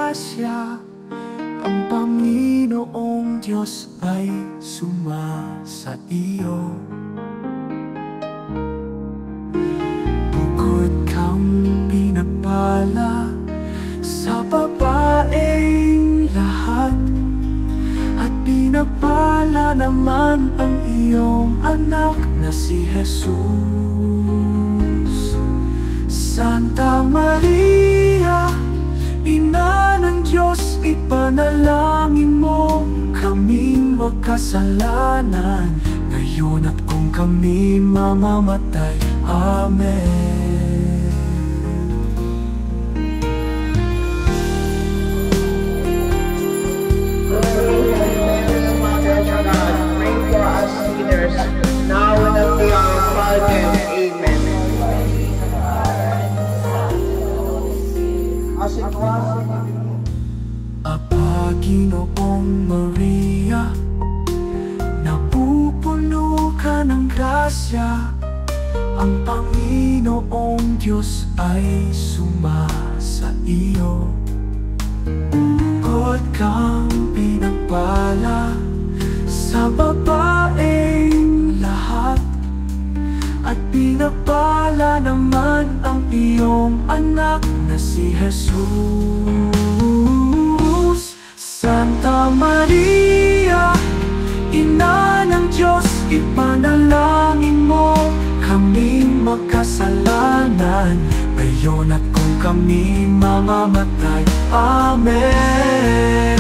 grasya, ang Panginoong Diyos ay sumasa iyo. Bukod kang pinagpala sa babaeng lahat, at pinagpala naman ang iyong anak na si Jesus. Santa Maria, Ina ng Diyos, ipanalangin mo kaming makasalanan, ngayon at kung kami mamamatay. Amen. Mother of God, pray for us sinners, now and at the hour of our death. Amen. As it was Aba, Ginoong Maria, napupuno ka ng grasya, ang Panginoong Diyos ay sumasa iyo. Bukod kang pinagpala sa babaeng lahat, at pinagpala naman ang iyong anak na si Jesus. Santa Maria, Ina ng Diyos, ipanalangin mo kaming makasalanan, ngayon at kung kami mamamatay. Amen.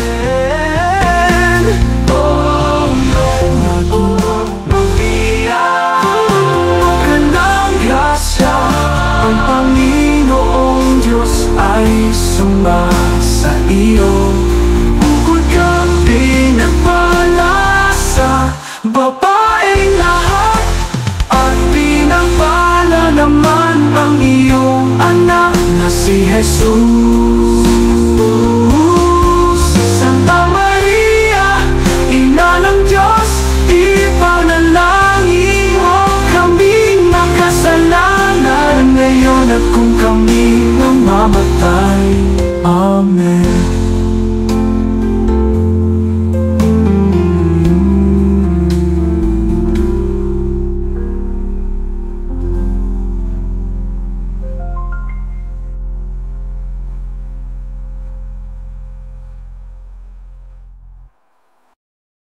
Oh, Ginong Maria, ka ng grasya, ang Panginoong Diyos ay sumasa iyo.